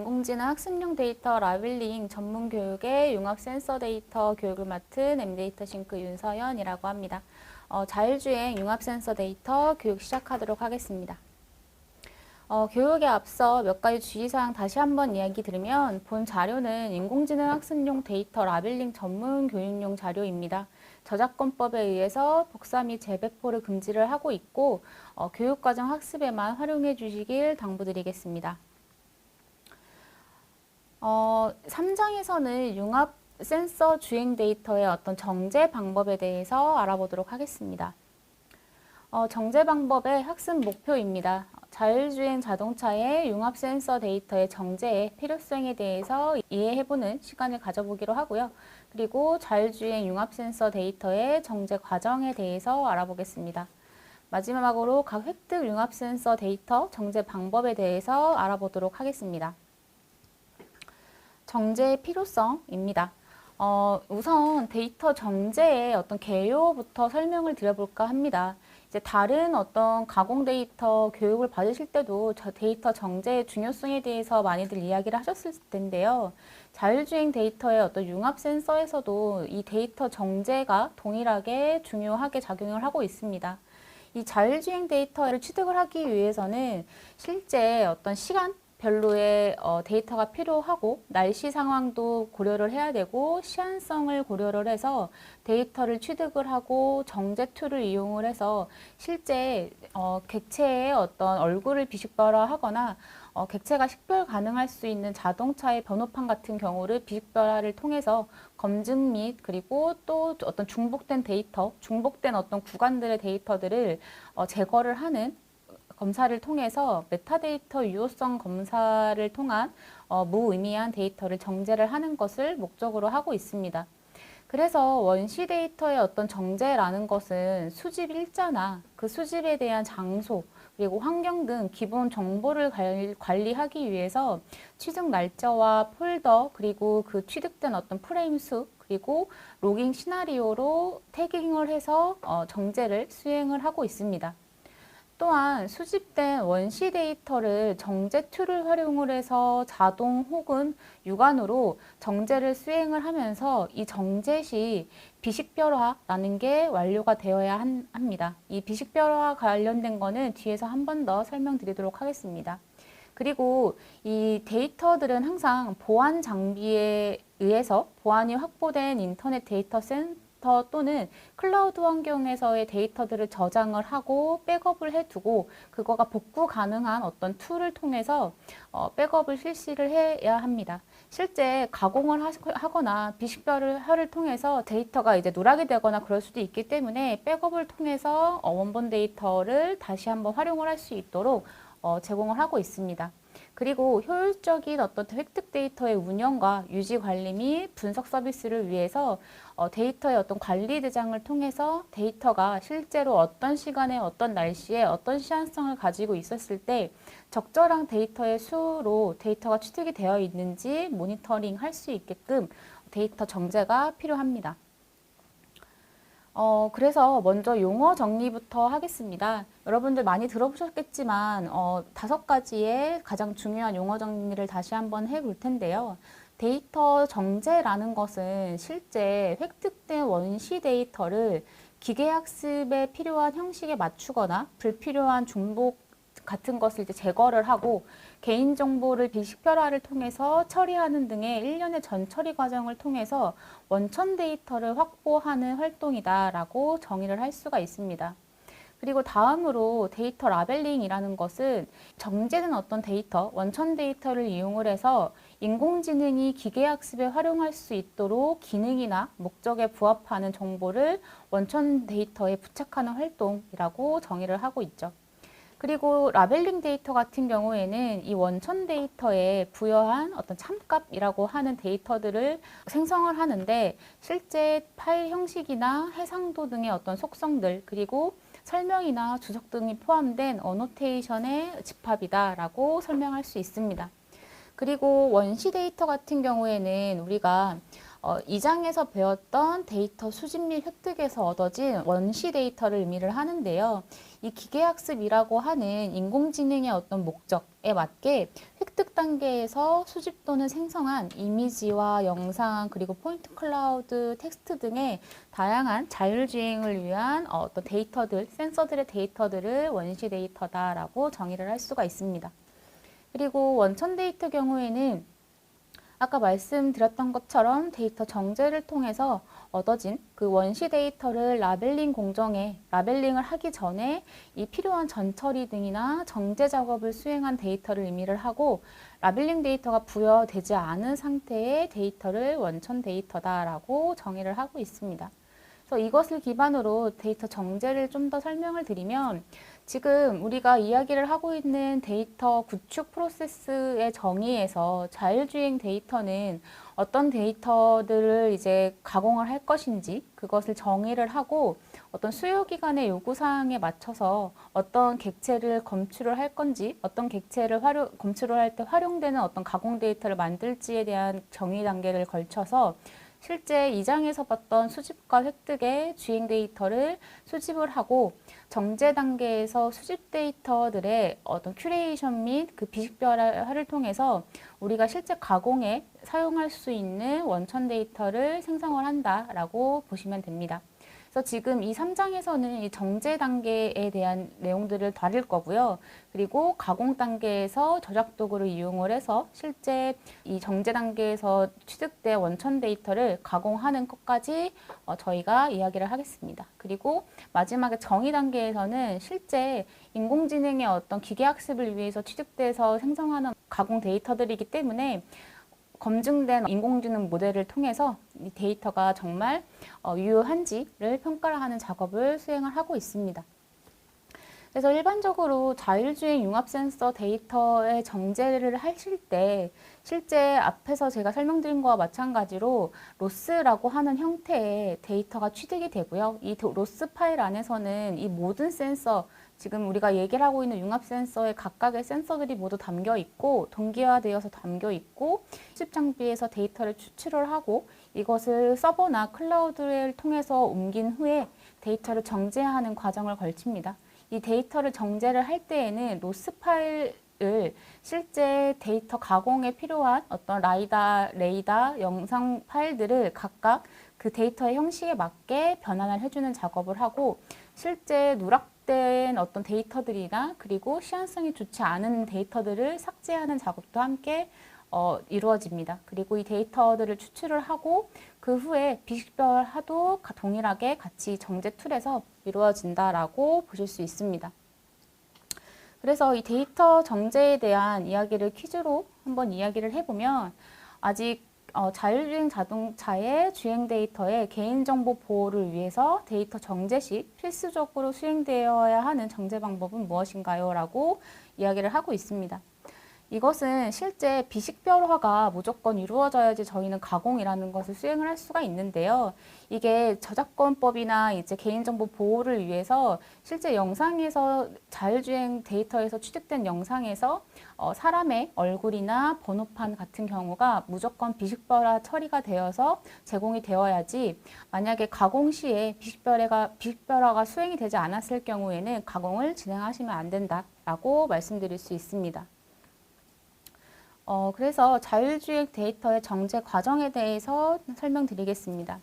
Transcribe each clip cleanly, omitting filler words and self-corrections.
인공지능 학습용 데이터 라벨링 전문 교육의 융합 센서 데이터 교육을 맡은 M데이터 싱크 윤서연이라고 합니다. 자율주행 융합 센서 데이터 교육 시작하도록 하겠습니다. 교육에 앞서 몇 가지 주의사항 다시 한번 이야기 드리면 본 자료는 인공지능 학습용 데이터 라벨링 전문 교육용 자료입니다. 저작권법에 의해서 복사 및 재배포를 금지를 하고 있고 교육과정 학습에만 활용해 주시길 당부드리겠습니다. 3장에서는 융합 센서 주행 데이터의 어떤 정제 방법에 대해서 알아보도록 하겠습니다. 정제 방법의 학습 목표입니다. 자율주행 자동차의 융합 센서 데이터의 정제의 필요성에 대해서 이해해보는 시간을 가져보기로 하고요. 그리고 자율주행 융합 센서 데이터의 정제 과정에 대해서 알아보겠습니다. 마지막으로 각 획득 융합 센서 데이터 정제 방법에 대해서 알아보도록 하겠습니다. 정제의 필요성입니다. 우선 데이터 정제의 어떤 개요부터 설명을 드려볼까 합니다. 이제 다른 어떤 가공 데이터 교육을 받으실 때도 저 데이터 정제의 중요성에 대해서 많이들 이야기를 하셨을 텐데요. 자율주행 데이터의 어떤 융합 센서에서도 이 데이터 정제가 동일하게 중요하게 작용을 하고 있습니다. 이 자율주행 데이터를 취득을 하기 위해서는 실제 어떤 시간 별로의 데이터가 필요하고 날씨 상황도 고려를 해야 되고 시한성을 고려를 해서 데이터를 취득을 하고 정제 툴을 이용을 해서 실제 객체의 어떤 얼굴을 비식별화하거나 객체가 식별 가능할 수 있는 자동차의 번호판 같은 경우를 비식별화를 통해서 검증 및 그리고 또 어떤 중복된 데이터, 중복된 어떤 구간들의 데이터들을 제거를 하는 검사를 통해서 메타데이터 유효성 검사를 통한 무의미한 데이터를 정제를 하는 것을 목적으로 하고 있습니다. 그래서 원시 데이터의 어떤 정제라는 것은 수집 일자나 그 수집에 대한 장소 그리고 환경 등 기본 정보를 관리하기 위해서 취득 날짜와 폴더 그리고 그 취득된 어떤 프레임 수 그리고 로깅 시나리오로 태깅을 해서 정제를 수행을 하고 있습니다. 또한 수집된 원시 데이터를 정제 툴을 활용을 해서 자동 혹은 육안으로 정제를 수행을 하면서 이 정제 시 비식별화라는 게 완료가 되어야 합니다. 이 비식별화 관련된 거는 뒤에서 한 번 더 설명드리도록 하겠습니다. 그리고 이 데이터들은 항상 보안 장비에 의해서 보안이 확보된 인터넷 데이터 센터 또는 클라우드 환경에서의 데이터들을 저장을 하고 백업을 해두고 그거가 복구 가능한 어떤 툴을 통해서 백업을 실시를 해야 합니다. 실제 가공을 하거나 비식별화를 통해서 데이터가 이제 누락이 되거나 그럴 수도 있기 때문에 백업을 통해서 원본 데이터를 다시 한번 활용을 할 수 있도록 제공을 하고 있습니다. 그리고 효율적인 어떤 획득 데이터의 운영과 유지 관리 및 분석 서비스를 위해서 데이터의 어떤 관리 대장을 통해서 데이터가 실제로 어떤 시간에 어떤 날씨에 어떤 시한성을 가지고 있었을 때 적절한 데이터의 수로 데이터가 취득이 되어 있는지 모니터링 할 수 있게끔 데이터 정제가 필요합니다. 그래서 먼저 용어 정리부터 하겠습니다. 여러분들 많이 들어보셨겠지만 5가지의 가장 중요한 용어 정리를 다시 한번 해볼 텐데요. 데이터 정제라는 것은 실제 획득된 원시 데이터를 기계학습에 필요한 형식에 맞추거나 불필요한 중복 같은 것을 이제 제거를 하고 개인정보를 비식별화를 통해서 처리하는 등의 일련의 전처리 과정을 통해서 원천 데이터를 확보하는 활동이다라고 정의를 할 수가 있습니다. 그리고 다음으로 데이터 라벨링이라는 것은 정제된 어떤 데이터, 원천 데이터를 이용을 해서 인공지능이 기계학습에 활용할 수 있도록 기능이나 목적에 부합하는 정보를 원천 데이터에 부착하는 활동이라고 정의를 하고 있죠. 그리고 라벨링 데이터 같은 경우에는 이 원천 데이터에 부여한 어떤 참값이라고 하는 데이터들을 생성을 하는데 실제 파일 형식이나 해상도 등의 어떤 속성들 그리고 설명이나 주석 등이 포함된 어노테이션의 집합이다라고 설명할 수 있습니다. 그리고 원시 데이터 같은 경우에는 우리가 2장에서 배웠던 데이터 수집 및 획득에서 얻어진 원시 데이터를 의미를 하는데요. 이 기계학습이라고 하는 인공지능의 어떤 목적에 맞게 획득 단계에서 수집 또는 생성한 이미지와 영상 그리고 포인트 클라우드, 텍스트 등의 다양한 자율주행을 위한 어떤 데이터들, 센서들의 데이터들을 원시 데이터다라고 정의를 할 수가 있습니다. 그리고 원천 데이터 경우에는 아까 말씀드렸던 것처럼 데이터 정제를 통해서 얻어진 그 원시 데이터를 라벨링 공정에 라벨링을 하기 전에 이 필요한 전처리 등이나 정제 작업을 수행한 데이터를 의미를 하고 라벨링 데이터가 부여되지 않은 상태의 데이터를 원천 데이터다라고 정의를 하고 있습니다. 그래서 이것을 기반으로 데이터 정제를 좀 더 설명을 드리면 지금 우리가 이야기를 하고 있는 데이터 구축 프로세스의 정의에서 자율주행 데이터는 어떤 데이터들을 이제 가공을 할 것인지 그것을 정의를 하고 어떤 수요기관의 요구사항에 맞춰서 어떤 객체를 검출을 할 건지 어떤 객체를 검출을 할 때 활용되는 어떤 가공 데이터를 만들지에 대한 정의 단계를 걸쳐서 실제 2장에서 봤던 수집과 획득의 주행 데이터를 수집을 하고 정제 단계에서 수집 데이터들의 어떤 큐레이션 및 그 비식별화를 통해서 우리가 실제 가공에 사용할 수 있는 원천 데이터를 생성을 한다라고 보시면 됩니다. 그래서 지금 이 3장에서는 이 정제 단계에 대한 내용들을 다룰 거고요. 그리고 가공 단계에서 저작 도구를 이용을 해서 실제 이 정제 단계에서 취득된 원천 데이터를 가공하는 것까지 저희가 이야기를 하겠습니다. 그리고 마지막에 정의 단계에서는 실제 인공지능의 어떤 기계학습을 위해서 취득돼서 생성하는 가공 데이터들이기 때문에 검증된 인공지능 모델을 통해서 이 데이터가 정말 유효한지를 평가하는 작업을 수행을 하고 있습니다. 그래서 일반적으로 자율주행 융합 센서 데이터의 정제를 하실 때 실제 앞에서 제가 설명드린 거와 마찬가지로 로스라고 하는 형태의 데이터가 취득이 되고요. 이 로스 파일 안에서는 이 모든 센서, 지금 우리가 얘기를 하고 있는 융합 센서의 각각의 센서들이 모두 담겨 있고 동기화되어서 담겨 있고 수집 장비에서 데이터를 추출을 하고 이것을 서버나 클라우드를 통해서 옮긴 후에 데이터를 정제하는 과정을 걸칩니다. 이 데이터를 정제를 할 때에는 로스 파일을 실제 데이터 가공에 필요한 어떤 라이다, 레이다, 영상 파일들을 각각 그 데이터의 형식에 맞게 변환을 해주는 작업을 하고 실제 누락된 어떤 데이터들이나 그리고 시한성이 좋지 않은 데이터들을 삭제하는 작업도 함께 이루어집니다. 그리고 이 데이터들을 추출을 하고 그 후에 비식별화도 동일하게 같이 정제 툴에서 이루어진다라고 보실 수 있습니다. 그래서 이 데이터 정제에 대한 이야기를 퀴즈로 한번 이야기를 해보면 아직 자율주행 자동차의 주행 데이터의 개인정보 보호를 위해서 데이터 정제 시 필수적으로 수행되어야 하는 정제 방법은 무엇인가요? 라고 이야기를 하고 있습니다. 이것은 실제 비식별화가 무조건 이루어져야지 저희는 가공이라는 것을 수행을 할 수가 있는데요. 이게 저작권법이나 이제 개인정보 보호를 위해서 실제 영상에서 자율주행 데이터에서 취득된 영상에서 사람의 얼굴이나 번호판 같은 경우가 무조건 비식별화 처리가 되어서 제공이 되어야지 만약에 가공 시에 비식별화가 수행이 되지 않았을 경우에는 가공을 진행하시면 안 된다라고 말씀드릴 수 있습니다. 그래서 자율주행 데이터의 정제 과정에 대해서 설명드리겠습니다.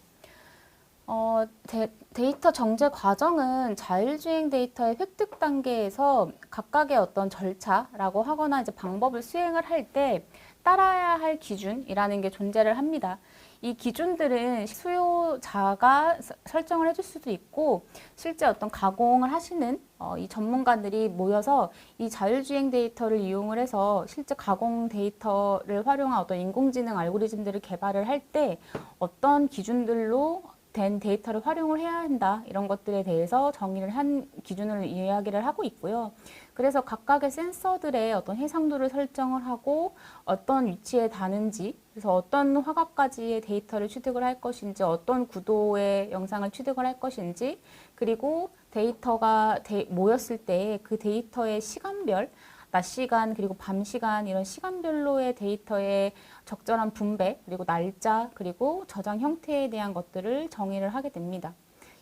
데이터 정제 과정은 자율주행 데이터의 획득 단계에서 각각의 어떤 절차라고 하거나 이제 방법을 수행을 할 때 따라야 할 기준이라는 게 존재를 합니다. 이 기준들은 수요자가 설정을 해줄 수도 있고 실제 어떤 가공을 하시는 이 전문가들이 모여서 이 자율주행 데이터를 이용을 해서 실제 가공 데이터를 활용한 어떤 인공지능 알고리즘들을 개발을 할 때 어떤 기준들로 된 데이터를 활용을 해야 한다 이런 것들에 대해서 정의를 한 기준을 이야기를 하고 있고요. 그래서 각각의 센서들의 어떤 해상도를 설정을 하고 어떤 위치에 닿는지 그래서 어떤 화각까지의 데이터를 취득을 할 것인지 어떤 구도의 영상을 취득을 할 것인지 그리고 데이터가 모였을 때 그 데이터의 시간별 낮 시간 그리고 밤 시간 이런 시간별로의 데이터의 적절한 분배 그리고 날짜 그리고 저장 형태에 대한 것들을 정의를 하게 됩니다.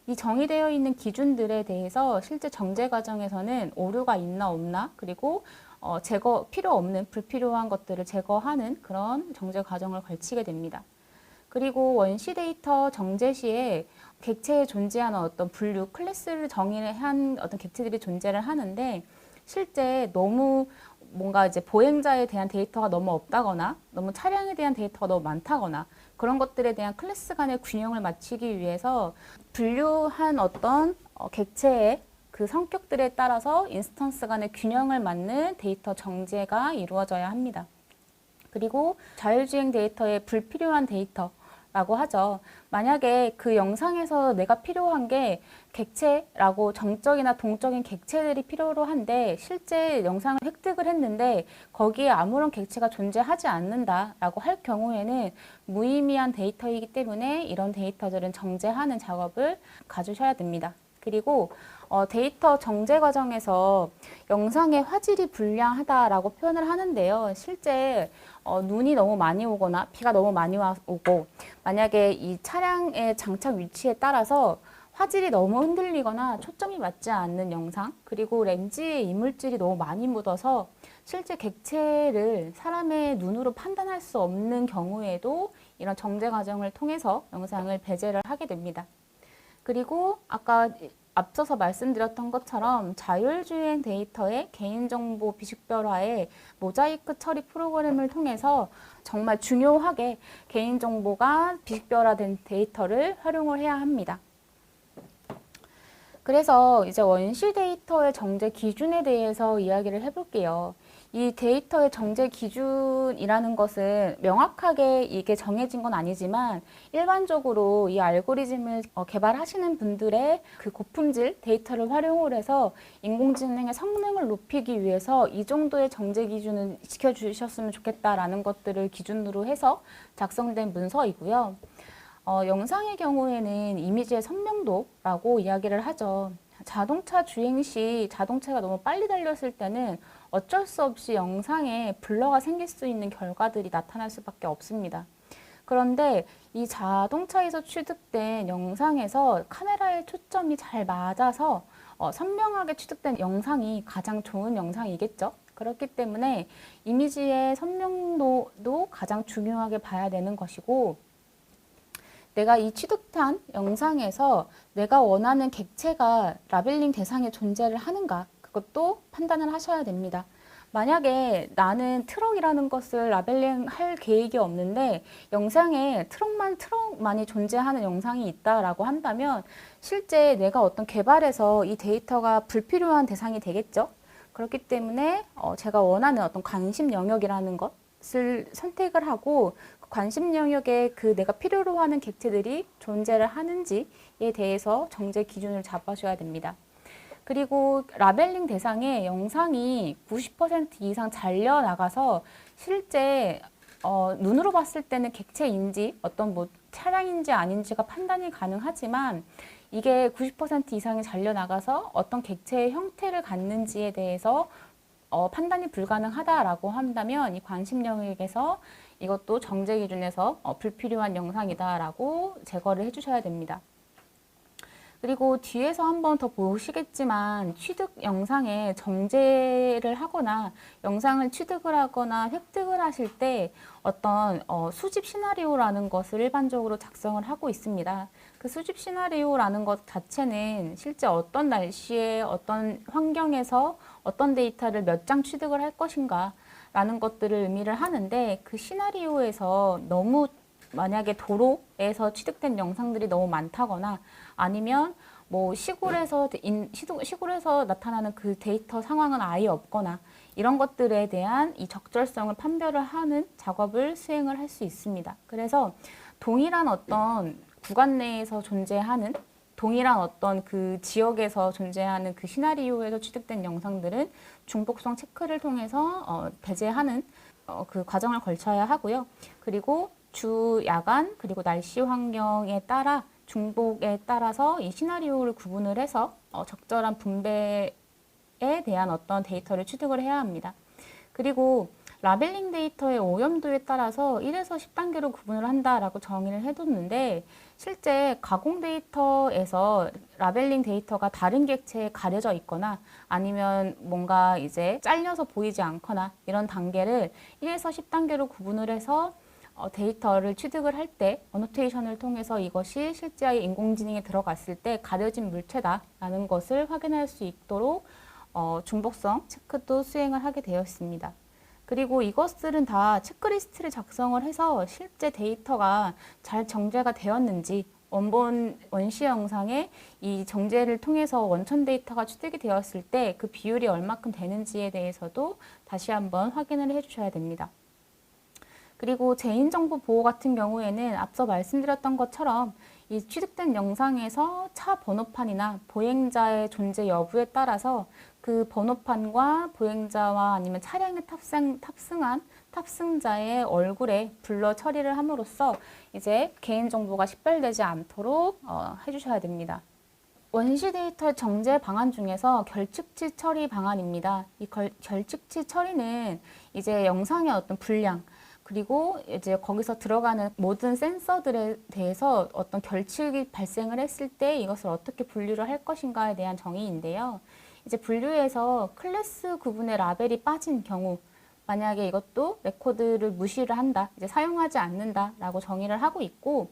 이 정의되어 있는 기준들에 대해서 실제 정제 과정에서는 오류가 있나 없나 그리고 제거 필요 없는 불필요한 것들을 제거하는 그런 정제 과정을 거치게 됩니다. 그리고 원시 데이터 정제 시에 객체에 존재하는 어떤 분류 클래스를 정의한 어떤 객체들이 존재를 하는데 실제 너무 뭔가 이제 보행자에 대한 데이터가 너무 없다거나 너무 차량에 대한 데이터가 너무 많다거나 그런 것들에 대한 클래스 간의 균형을 맞추기 위해서 분류한 어떤 객체의 그 성격들에 따라서 인스턴스 간의 균형을 맞는 데이터 정제가 이루어져야 합니다. 그리고 자율주행 데이터의 불필요한 데이터라고 하죠. 만약에 그 영상에서 내가 필요한 게 객체라고 정적이나 동적인 객체들이 필요로 한데 실제 영상을 획득을 했는데 거기에 아무런 객체가 존재하지 않는다라고 할 경우에는 무의미한 데이터이기 때문에 이런 데이터들은 정제하는 작업을 가주셔야 됩니다. 그리고 데이터 정제 과정에서 영상의 화질이 불량하다라고 표현을 하는데요. 실제 눈이 너무 많이 오거나 비가 너무 많이 오고 만약에 이 차량의 장착 위치에 따라서 화질이 너무 흔들리거나 초점이 맞지 않는 영상 그리고 렌즈에 이물질이 너무 많이 묻어서 실제 객체를 사람의 눈으로 판단할 수 없는 경우에도 이런 정제 과정을 통해서 영상을 배제를 하게 됩니다. 그리고 아까 앞서서 말씀드렸던 것처럼 자율주행 데이터의 개인정보 비식별화의 모자이크 처리 프로그램을 통해서 정말 중요하게 개인정보가 비식별화된 데이터를 활용을 해야 합니다. 그래서 이제 원시 데이터의 정제 기준에 대해서 이야기를 해볼게요. 이 데이터의 정제 기준이라는 것은 명확하게 이게 정해진 건 아니지만 일반적으로 이 알고리즘을 개발하시는 분들의 그 고품질 데이터를 활용을 해서 인공지능의 성능을 높이기 위해서 이 정도의 정제 기준은 지켜주셨으면 좋겠다라는 것들을 기준으로 해서 작성된 문서이고요. 영상의 경우에는 이미지의 선명도라고 이야기를 하죠. 자동차 주행 시 자동차가 너무 빨리 달렸을 때는 어쩔 수 없이 영상에 블러가 생길 수 있는 결과들이 나타날 수밖에 없습니다. 그런데 이 자동차에서 취득된 영상에서 카메라의 초점이 잘 맞아서 선명하게 취득된 영상이 가장 좋은 영상이겠죠. 그렇기 때문에 이미지의 선명도도 가장 중요하게 봐야 되는 것이고 내가 이 취득한 영상에서 내가 원하는 객체가 라벨링 대상에 존재를 하는가 그것도 판단을 하셔야 됩니다. 만약에 나는 트럭이라는 것을 라벨링 할 계획이 없는데 영상에 트럭만이 존재하는 영상이 있다라고 한다면 실제 내가 어떤 개발에서 이 데이터가 불필요한 대상이 되겠죠. 그렇기 때문에 제가 원하는 어떤 관심 영역이라는 것을 선택을 하고 관심 영역에 그 내가 필요로 하는 객체들이 존재를 하는지에 대해서 정제 기준을 잡아줘야 됩니다. 그리고 라벨링 대상에 영상이 90% 이상 잘려나가서 실제 눈으로 봤을 때는 객체인지 어떤 뭐 차량인지 아닌지가 판단이 가능하지만 이게 90% 이상이 잘려나가서 어떤 객체의 형태를 갖는지에 대해서 판단이 불가능하다라고 한다면 이 관심 영역에서 이것도 정제 기준에서 불필요한 영상이다라고 제거를 해주셔야 됩니다. 그리고 뒤에서 한번 더 보시겠지만 취득 영상에 정제를 하거나 영상을 취득을 하거나 획득을 하실 때 어떤 수집 시나리오라는 것을 일반적으로 작성을 하고 있습니다. 그 수집 시나리오라는 것 자체는 실제 어떤 날씨에 어떤 환경에서 어떤 데이터를 몇 장 취득을 할 것인가 라는 것들을 의미를 하는데 그 시나리오에서 너무 만약에 도로에서 취득된 영상들이 너무 많다거나 아니면 뭐 시골에서 나타나는 그 데이터 상황은 아예 없거나 이런 것들에 대한 이 적절성을 판별을 하는 작업을 수행을 할 수 있습니다. 그래서 동일한 어떤 구간 내에서 존재하는 동일한 어떤 그 지역에서 존재하는 그 시나리오에서 취득된 영상들은 중복성 체크를 통해서 배제하는 그 과정을 거쳐야 하고요. 그리고 주, 야간, 그리고 날씨 환경에 따라 중복에 따라서 이 시나리오를 구분을 해서 적절한 분배에 대한 어떤 데이터를 취득을 해야 합니다. 그리고 라벨링 데이터의 오염도에 따라서 1에서 10단계로 구분을 한다라고 정의를 해뒀는데 실제 가공 데이터에서 라벨링 데이터가 다른 객체에 가려져 있거나 아니면 뭔가 이제 잘려서 보이지 않거나 이런 단계를 1에서 10단계로 구분을 해서 데이터를 취득을 할 때 어노테이션을 통해서 이것이 실제 인공지능에 들어갔을 때 가려진 물체다라는 것을 확인할 수 있도록 중복성 체크도 수행을 하게 되었습니다. 그리고 이것들은 다 체크리스트를 작성을 해서 실제 데이터가 잘 정제가 되었는지 원본 원시 영상에 이 정제를 통해서 원천 데이터가 취득이 되었을 때 그 비율이 얼마큼 되는지에 대해서도 다시 한번 확인을 해주셔야 됩니다. 그리고 개인정보 보호 같은 경우에는 앞서 말씀드렸던 것처럼 이 취득된 영상에서 차 번호판이나 보행자의 존재 여부에 따라서 그 번호판과 보행자와 아니면 차량에 탑승한 탑승자의 얼굴에 블러 처리를 함으로써 이제 개인정보가 식별되지 않도록 해주셔야 됩니다. 원시 데이터의 정제 방안 중에서 결측치 처리 방안입니다. 이 결측치 처리는 이제 영상의 어떤 분량, 그리고 이제 거기서 들어가는 모든 센서들에 대해서 어떤 결측이 발생을 했을 때 이것을 어떻게 분류를 할 것인가에 대한 정의인데요. 이제 분류에서 클래스 구분의 라벨이 빠진 경우, 만약에 이것도 레코드를 무시를 한다, 이제 사용하지 않는다라고 정의를 하고 있고,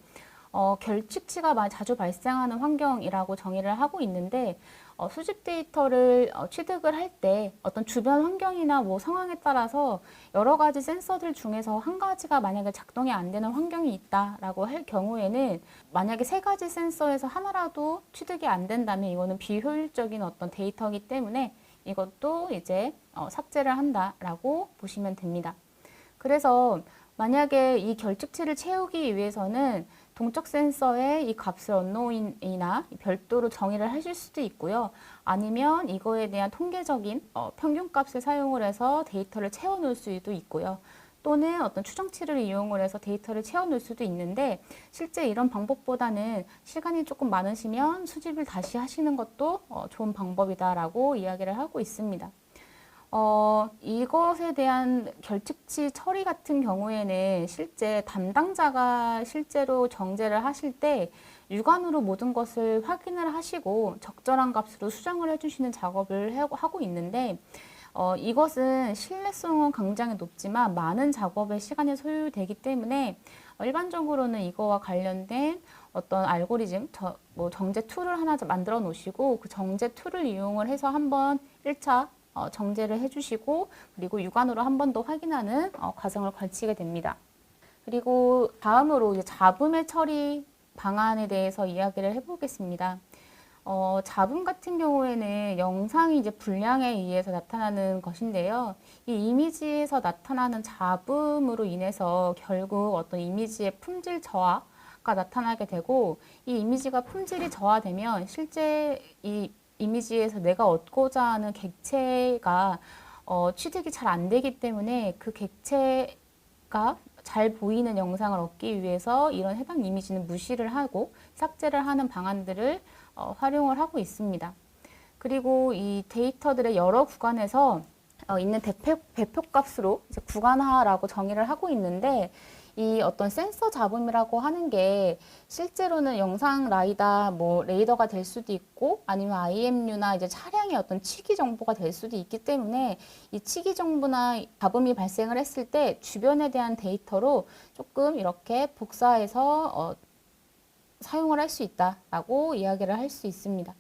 결측치가 자주 발생하는 환경이라고 정의를 하고 있는데, 수집 데이터를 취득을 할 때 어떤 주변 환경이나 뭐 상황에 따라서 여러 가지 센서들 중에서 한 가지가 만약에 작동이 안 되는 환경이 있다라고 할 경우에는 만약에 세 가지 센서에서 하나라도 취득이 안 된다면 이거는 비효율적인 어떤 데이터이기 때문에 이것도 이제 삭제를 한다라고 보시면 됩니다. 그래서 만약에 이 결측치를 채우기 위해서는 동적 센서의 이 값을 언노인이나 별도로 정의를 하실 수도 있고요. 아니면 이거에 대한 통계적인 평균 값을 사용을 해서 데이터를 채워 놓을 수도 있고요. 또는 어떤 추정치를 이용을 해서 데이터를 채워 놓을 수도 있는데 실제 이런 방법보다는 시간이 조금 많으시면 수집을 다시 하시는 것도 좋은 방법이다라고 이야기를 하고 있습니다. 이것에 대한 결측치 처리 같은 경우에는 실제 담당자가 실제로 정제를 하실 때 육안으로 모든 것을 확인을 하시고 적절한 값으로 수정을 해주시는 작업을 하고 있는데 이것은 신뢰성은 굉장히 높지만 많은 작업의 시간이 소요되기 때문에 일반적으로는 이거와 관련된 어떤 알고리즘, 정제 툴을 하나 만들어 놓으시고 그 정제 툴을 이용을 해서 한번 1차 정제를 해주시고 그리고 육안으로 한 번 더 확인하는 과정을 거치게 됩니다. 그리고 다음으로 이제 잡음의 처리 방안에 대해서 이야기를 해보겠습니다. 잡음 같은 경우에는 영상이 이제 불량에 의해서 나타나는 것인데요. 이 이미지에서 나타나는 잡음으로 인해서 결국 어떤 이미지의 품질 저하가 나타나게 되고 이 이미지가 품질이 저하되면 실제 이 이미지에서 내가 얻고자 하는 객체가 취득이 잘 안 되기 때문에 그 객체가 잘 보이는 영상을 얻기 위해서 이런 해당 이미지는 무시를 하고 삭제를 하는 방안들을 활용을 하고 있습니다. 그리고 이 데이터들의 여러 구간에서 있는 배표값으로 이제 구간화라고 정의를 하고 있는데 이 어떤 센서 잡음이라고 하는 게 실제로는 영상 라이다, 레이더가 될 수도 있고 아니면 IMU나 이제 차량의 어떤 치기 정보가 될 수도 있기 때문에 이 치기 정보나 잡음이 발생을 했을 때 주변에 대한 데이터로 조금 이렇게 복사해서 사용을 할 수 있다라고 이야기를 할 수 있습니다.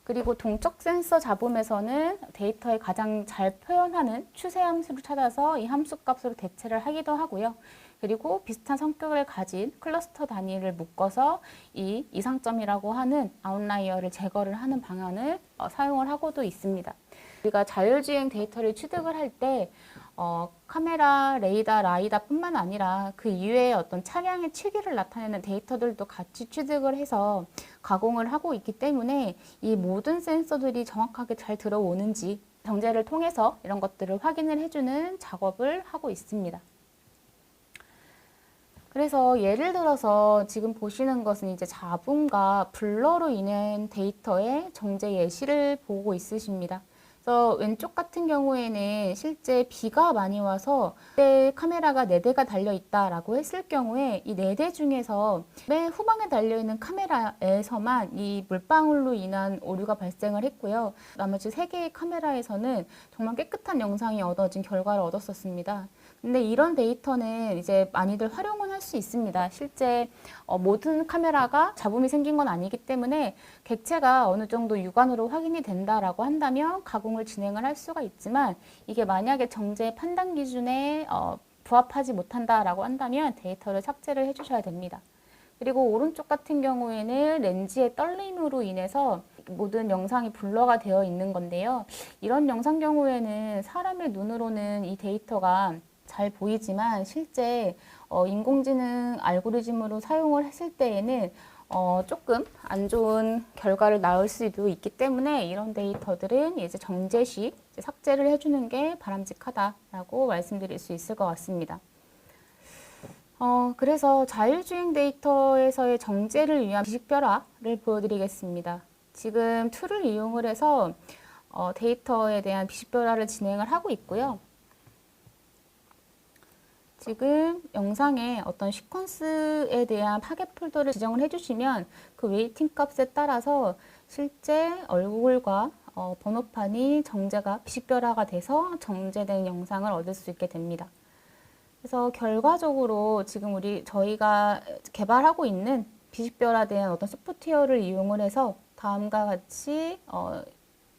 그리고 동적 센서 잡음에서는 데이터에 가장 잘 표현하는 추세 함수를 찾아서 이 함수 값으로 대체를 하기도 하고요. 그리고 비슷한 성격을 가진 클러스터 단위를 묶어서 이 이상점이라고 하는 아웃라이어를 제거를 하는 방안을 사용을 하고도 있습니다. 우리가 자율주행 데이터를 취득을 할 때 카메라, 레이더, 라이다뿐만 아니라 그 이외의 어떤 차량의 치기를 나타내는 데이터들도 같이 취득을 해서 가공을 하고 있기 때문에 이 모든 센서들이 정확하게 잘 들어오는지 정제를 통해서 이런 것들을 확인을 해주는 작업을 하고 있습니다. 그래서 예를 들어서 지금 보시는 것은 이제 잡음과 블러로 인한 데이터의 정제 예시를 보고 있으십니다. 그래서 왼쪽 같은 경우에는 실제 비가 많이 와서 그때 카메라가 4대가 달려 있다라고 했을 경우에 이 4대 중에서 맨 후방에 달려 있는 카메라에서만 이 물방울로 인한 오류가 발생을 했고요. 나머지 3개의 카메라에서는 정말 깨끗한 영상이 얻어진 결과를 얻었었습니다. 근데 이런 데이터는 이제 많이들 활용은 할 수 있습니다. 실제 모든 카메라가 잡음이 생긴 건 아니기 때문에 객체가 어느 정도 육안으로 확인이 된다라고 한다면 가공을 진행을 할 수가 있지만, 이게 만약에 정제 판단 기준에 부합하지 못한다라고 한다면 데이터를 삭제를 해주셔야 됩니다. 그리고 오른쪽 같은 경우에는 렌즈의 떨림으로 인해서 모든 영상이 블러가 되어 있는 건데요. 이런 영상 경우에는 사람의 눈으로는 이 데이터가 잘 보이지만 실제 인공지능 알고리즘으로 사용을 했을 때에는 조금 안 좋은 결과를 낳을 수도 있기 때문에 이런 데이터들은 이제 정제 시 이제 삭제를 해주는 게 바람직하다라고 말씀드릴 수 있을 것 같습니다. 그래서 자율주행 데이터에서의 정제를 위한 비식별화를 보여드리겠습니다. 지금 툴을 이용을 해서 데이터에 대한 비식별화를 진행을 하고 있고요. 지금 영상에 어떤 시퀀스에 대한 파괴 폴더를 지정을 해주시면 그 웨이팅 값에 따라서 실제 얼굴과 번호판이 정제가 비식별화가 돼서 정제된 영상을 얻을 수 있게 됩니다. 그래서 결과적으로 지금 저희가 개발하고 있는 비식별화된 어떤 소프트웨어를 이용을 해서 다음과 같이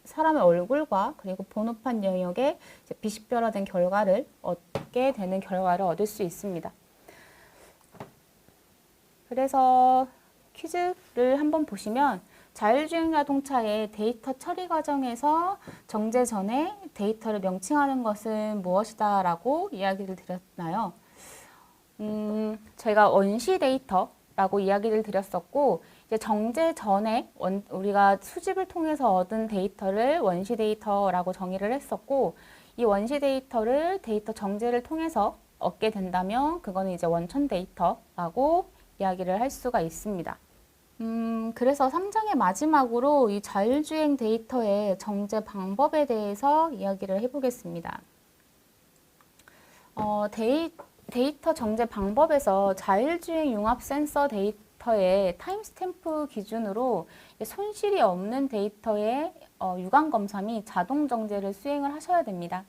사람의 얼굴과 그리고 번호판 영역에 비식별화된 결과를 얻게 되는 결과를 얻을 수 있습니다. 그래서 퀴즈를 한번 보시면 자율주행 자동차의 데이터 처리 과정에서 정제 전에 데이터를 명칭하는 것은 무엇이다 라고 이야기를 드렸나요? 제가 원시 데이터라고 이야기를 드렸었고, 이제 정제 전에 우리가 수집을 통해서 얻은 데이터를 원시 데이터라고 정의를 했었고, 이 원시 데이터를 데이터 정제를 통해서 얻게 된다면 그거는 이제 원천 데이터라고 이야기를 할 수가 있습니다. 그래서 3장의 마지막으로 이 자율주행 데이터의 정제 방법에 대해서 이야기를 해보겠습니다. 데이터 정제 방법에서 자율주행 융합 센서 데이터의 타임스탬프 기준으로 손실이 없는 데이터의 유관 검사 및 자동 정제를 수행을 하셔야 됩니다.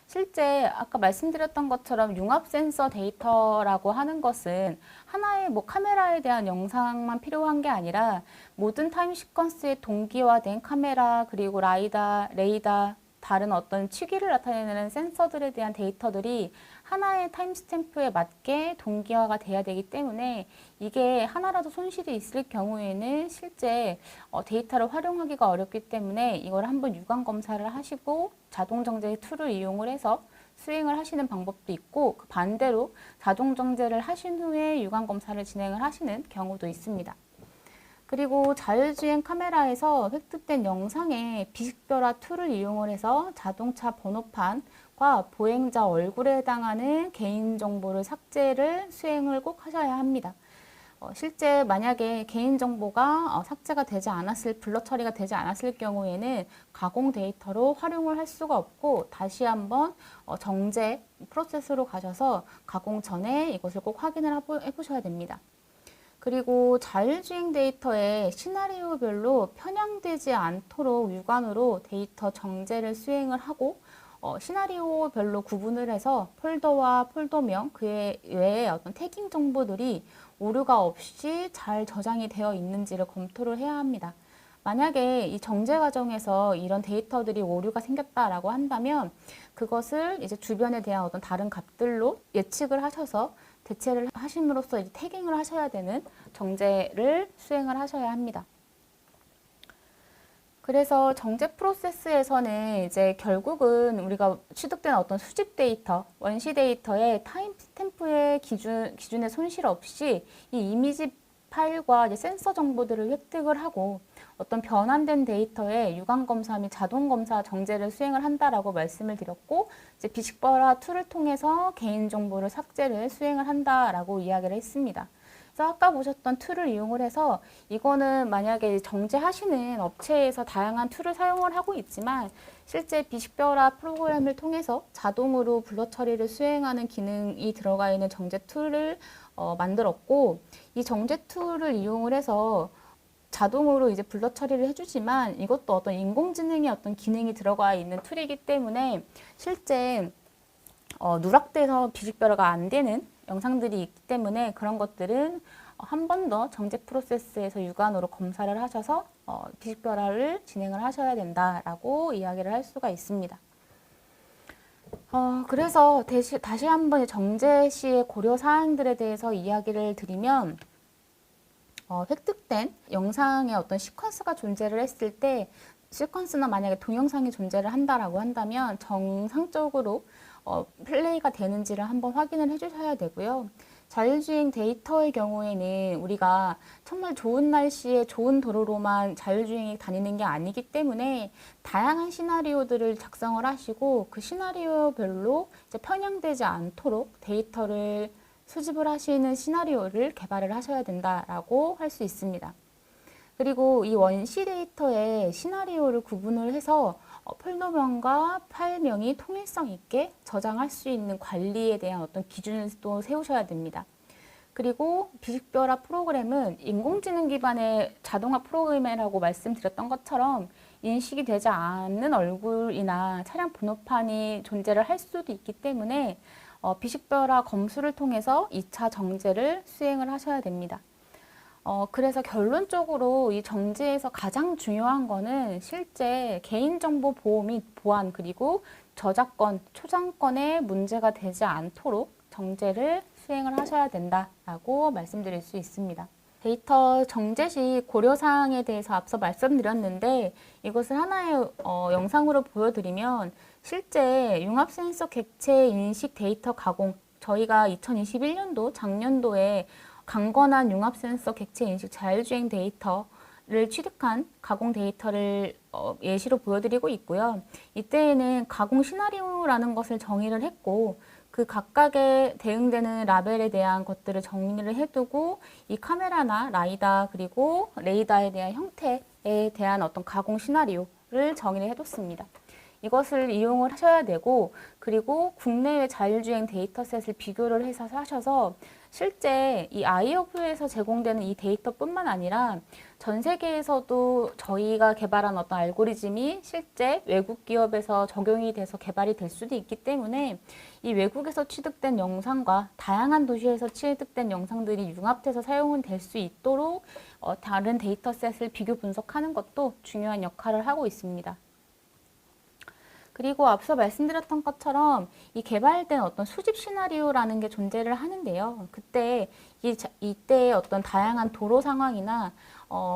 실제 아까 말씀드렸던 것처럼 융합 센서 데이터라고 하는 것은 하나의 카메라에 대한 영상만 필요한 게 아니라 모든 타임 시퀀스의 동기화된 카메라, 그리고 레이더, 다른 어떤 취기를 나타내는 센서들에 대한 데이터들이 하나의 타임스탬프에 맞게 동기화가 돼야 되기 때문에 이게 하나라도 손실이 있을 경우에는 실제 데이터를 활용하기가 어렵기 때문에 이걸 한번 유관 검사를 하시고 자동 정제 툴을 이용을 해서 수행을 하시는 방법도 있고, 그 반대로 자동 정제를 하신 후에 유관 검사를 진행을 하시는 경우도 있습니다. 그리고 자율주행 카메라에서 획득된 영상에 비식별화 툴을 이용을 해서 자동차 번호판과 보행자 얼굴에 해당하는 개인정보를 삭제를 수행을 꼭 하셔야 합니다. 실제 만약에 개인정보가 삭제가 되지 않았을, 블러 처리가 되지 않았을 경우에는 가공 데이터로 활용을 할 수가 없고 다시 한번 정제 프로세스로 가셔서 가공 전에 이것을 꼭 확인을 해보셔야 됩니다. 그리고 자율주행 데이터의 시나리오별로 편향되지 않도록 육안으로 데이터 정제를 수행을 하고 시나리오별로 구분을 해서 폴더와 폴더명, 그 외에 어떤 태깅 정보들이 오류가 없이 잘 저장이 되어 있는지를 검토를 해야 합니다. 만약에 이 정제 과정에서 이런 데이터들이 오류가 생겼다라고 한다면 그것을 이제 주변에 대한 어떤 다른 값들로 예측을 하셔서 대체를 하심으로써 이제 태깅을 하셔야 되는 정제를 수행을 하셔야 합니다. 그래서 정제 프로세스에서는 이제 결국은 우리가 취득된 어떤 수집 데이터, 원시 데이터의 타임 스탬프의 기준의 손실 없이 이 이미지 파일과 이제 센서 정보들을 획득을 하고 어떤 변환된 데이터의 유관 검사 및 자동 검사 정제를 수행을 한다라고 말씀을 드렸고, 이제 비식별화 툴을 통해서 개인 정보를 삭제를 수행을 한다라고 이야기를 했습니다. 그래서 아까 보셨던 툴을 이용을 해서 이거는 만약에 정제하시는 업체에서 다양한 툴을 사용을 하고 있지만 실제 비식별화 프로그램을 통해서 자동으로 블러 처리를 수행하는 기능이 들어가 있는 정제 툴을 만들었고, 이 정제 툴을 이용을 해서 자동으로 이제 블러 처리를 해주지만 이것도 어떤 인공지능의 어떤 기능이 들어가 있는 툴이기 때문에 실제 누락돼서 비식별화가 안 되는 영상들이 있기 때문에 그런 것들은 한 번 더 정제 프로세스에서 육안으로 검사를 하셔서 비식별화를 진행을 하셔야 된다라고 이야기를 할 수가 있습니다. 그래서 다시 한번 정제 시의 고려 사항들에 대해서 이야기를 드리면, 획득된 영상의 어떤 시퀀스가 존재를 했을 때, 시퀀스나 만약에 동영상이 존재를 한다라고 한다면 정상적으로 플레이가 되는지를 한번 확인을 해주셔야 되고요. 자율주행 데이터의 경우에는 우리가 정말 좋은 날씨에 좋은 도로로만 자율주행이 다니는 게 아니기 때문에 다양한 시나리오들을 작성을 하시고 그 시나리오별로 이제 편향되지 않도록 데이터를 수집을 하시는 시나리오를 개발을 하셔야 된다라고 할 수 있습니다. 그리고 이 원시 데이터의 시나리오를 구분을 해서 폴더명과 파일명이 통일성 있게 저장할 수 있는 관리에 대한 어떤 기준을 또 세우셔야 됩니다. 그리고 비식별화 프로그램은 인공지능 기반의 자동화 프로그램이라고 말씀드렸던 것처럼 인식이 되지 않는 얼굴이나 차량 번호판이 존재를 할 수도 있기 때문에 비식별화 검수를 통해서 2차 정제를 수행을 하셔야 됩니다. 그래서 결론적으로 이 정제에서 가장 중요한 거는 실제 개인정보 보호 및 보안 그리고 저작권, 초상권에 문제가 되지 않도록 정제를 수행을 하셔야 된다라고 말씀드릴 수 있습니다. 데이터 정제 시 고려사항에 대해서 앞서 말씀드렸는데 이것을 하나의 영상으로 보여드리면 실제 융합 센서 객체 인식 데이터 가공, 저희가 2021년도 작년도에 강건한 융합 센서 객체 인식 자율주행 데이터를 취득한 가공 데이터를 예시로 보여드리고 있고요. 이때에는 가공 시나리오라는 것을 정의를 했고 그 각각에 대응되는 라벨에 대한 것들을 정리를 해두고 이 카메라나 라이다 그리고 레이더에 대한 형태에 대한 어떤 가공 시나리오를 정의를 해뒀습니다. 이것을 이용을 하셔야 되고 그리고 국내외 자율주행 데이터셋을 비교를 해서 하셔서 실제 이 아이오브에서 제공되는 이 데이터뿐만 아니라 전 세계에서도 저희가 개발한 어떤 알고리즘이 실제 외국 기업에서 적용이 돼서 개발이 될 수도 있기 때문에 이 외국에서 취득된 영상과 다양한 도시에서 취득된 영상들이 융합돼서 사용은 될 수 있도록 다른 데이터셋을 비교 분석하는 것도 중요한 역할을 하고 있습니다. 그리고 앞서 말씀드렸던 것처럼 이 개발된 어떤 수집 시나리오라는 게 존재를 하는데요. 이때의 어떤 다양한 도로 상황이나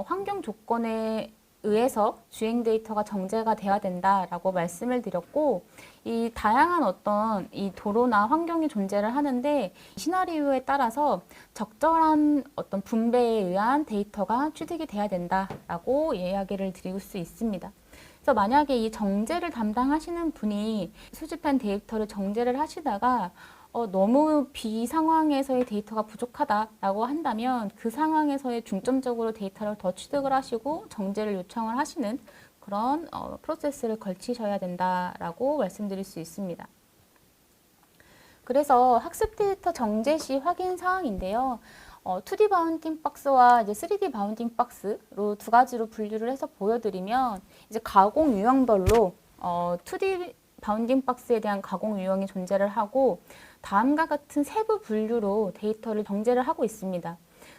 환경 조건에 의해서 주행 데이터가 정제가 돼야 된다라고 말씀을 드렸고 이 다양한 어떤 이 도로나 환경이 존재를 하는데 시나리오에 따라서 적절한 어떤 분배에 의한 데이터가 취득이 돼야 된다라고 이야기를 드릴 수 있습니다. 그래서 만약에 이 정제를 담당하시는 분이 수집한 데이터를 정제를 하시다가 너무 비상황에서의 데이터가 부족하다라고 한다면 그 상황에서의 중점적으로 데이터를 더 취득을 하시고 정제를 요청을 하시는 그런 프로세스를 걸치셔야 된다라고 말씀드릴 수 있습니다. 그래서 학습 데이터 정제 시 확인 사항인데요. 2D 바운딩 박스와 이제 3D 바운딩 박스로 두 가지로 분류를 해서 보여드리면 이제 가공 유형별로 2D 바운딩 박스에 대한 가공 유형이 존재를 하고 다음과 같은 세부 분류로 데이터를 정제를 하고 있습니다.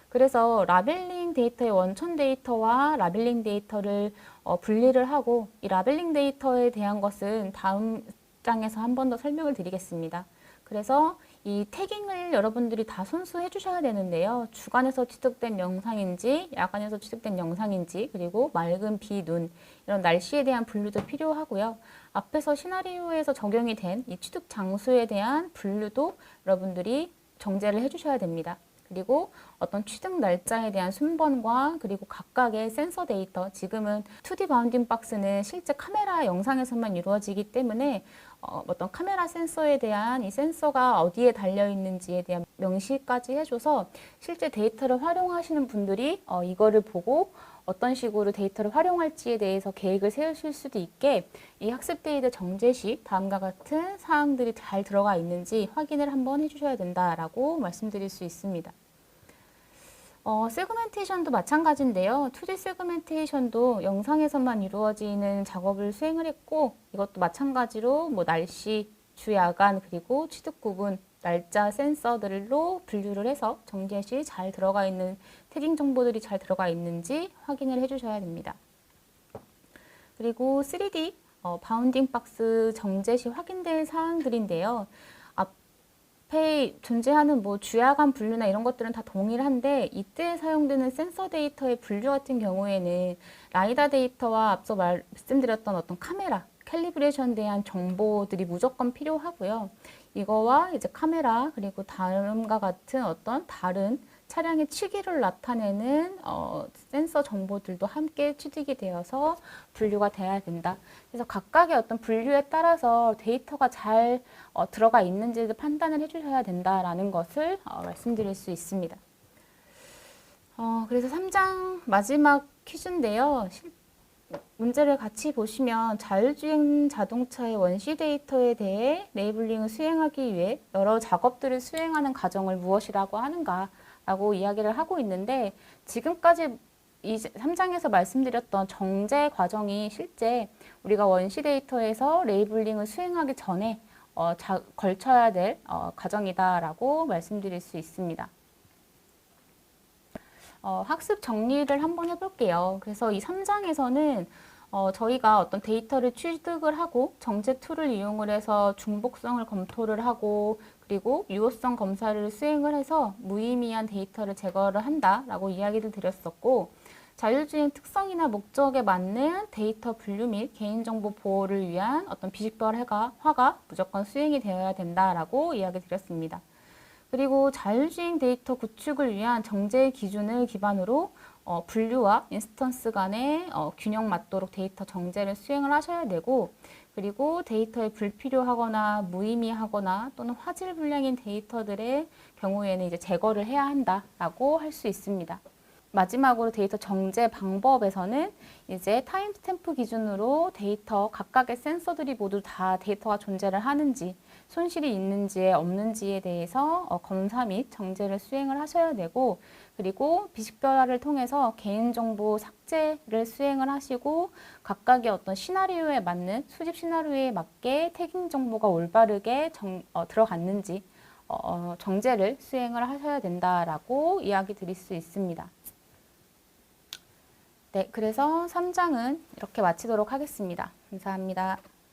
그래서 라벨링 데이터의 원천 데이터와 라벨링 데이터를 분리를 하고 이 라벨링 데이터에 대한 것은 다음 장에서 한 번 더 설명을 드리겠습니다. 그래서 이 태깅을 여러분들이 다 손수해 주셔야 되는데요. 주간에서 취득된 영상인지 야간에서 취득된 영상인지 그리고 맑은 비, 눈 이런 날씨에 대한 분류도 필요하고요. 앞에서 시나리오에서 적용이 된 이 취득 장소에 대한 분류도 여러분들이 정제를 해 주셔야 됩니다. 그리고 어떤 취득 날짜에 대한 순번과 그리고 각각의 센서 데이터, 지금은 2D 바운딩 박스는 실제 카메라 영상에서만 이루어지기 때문에 어떤 카메라 센서에 대한 이 센서가 어디에 달려 있는지에 대한 명시까지 해줘서 실제 데이터를 활용하시는 분들이 이거를 보고 어떤 식으로 데이터를 활용할지에 대해서 계획을 세우실 수도 있게 이 학습 데이터 정제 시 다음과 같은 사항들이 잘 들어가 있는지 확인을 한번 해주셔야 된다라고 말씀드릴 수 있습니다. 세그멘테이션도 마찬가지인데요. 2D 세그멘테이션도 영상에서만 이루어지는 작업을 수행을 했고, 이것도 마찬가지로 뭐 날씨, 주, 야간, 그리고 취득 구분, 날짜 센서들로 분류를 해서 정제 시 잘 들어가 있는 태깅 정보들이 잘 들어가 있는지 확인을 해주셔야 됩니다. 그리고 3D 바운딩 박스 정제 시 확인될 사항들인데요. 앞에 존재하는 뭐 주야간 분류나 이런 것들은 다 동일한데 이때 사용되는 센서 데이터의 분류 같은 경우에는 라이다 데이터와 앞서 말씀드렸던 어떤 카메라, 캘리브레이션에 대한 정보들이 무조건 필요하고요. 이거와 이제 카메라 그리고 다음과 같은 어떤 다른 차량의 치기를 나타내는 센서 정보들도 함께 취득이 되어서 분류가 돼야 된다. 그래서 각각의 어떤 분류에 따라서 데이터가 잘 들어가 있는지를 판단을 해주셔야 된다라는 것을 말씀드릴 수 있습니다. 그래서 3장 마지막 퀴즈인데요. 문제를 같이 보시면 자율주행 자동차의 원시 데이터에 대해 레이블링을 수행하기 위해 여러 작업들을 수행하는 과정을 무엇이라고 하는가 라고 이야기를 하고 있는데 지금까지 이 3장에서 말씀드렸던 정제 과정이 실제 우리가 원시 데이터에서 레이블링을 수행하기 전에 걸쳐야 될 과정이다라고 말씀드릴 수 있습니다. 학습 정리를 한번 해볼게요. 그래서 이 3장에서는 저희가 어떤 데이터를 취득을 하고 정제 툴을 이용을 해서 중복성을 검토를 하고 그리고 유효성 검사를 수행을 해서 무의미한 데이터를 제거를 한다라고 이야기를 드렸었고 자율주행 특성이나 목적에 맞는 데이터 분류 및 개인정보 보호를 위한 어떤 비식별화가 무조건 수행이 되어야 된다라고 이야기 드렸습니다. 그리고 자율주행 데이터 구축을 위한 정제 기준을 기반으로 분류와 인스턴스 간의 균형 맞도록 데이터 정제를 수행을 하셔야 되고 그리고 데이터에 불필요하거나 무의미하거나 또는 화질 불량인 데이터들의 경우에는 이제 제거를 해야 한다라고 할 수 있습니다. 마지막으로 데이터 정제 방법에서는 이제 타임스탬프 기준으로 데이터 각각의 센서들이 모두 다 데이터가 존재를 하는지 손실이 있는지 없는지에 대해서 검사 및 정제를 수행을 하셔야 되고 그리고 비식별화를 통해서 개인정보 삭제를 수행을 하시고 각각의 어떤 시나리오에 맞는 수집 시나리오에 맞게 태깅 정보가 올바르게 들어갔는지 정제를 수행을 하셔야 된다라고 이야기 드릴 수 있습니다. 네, 그래서 3장은 이렇게 마치도록 하겠습니다. 감사합니다.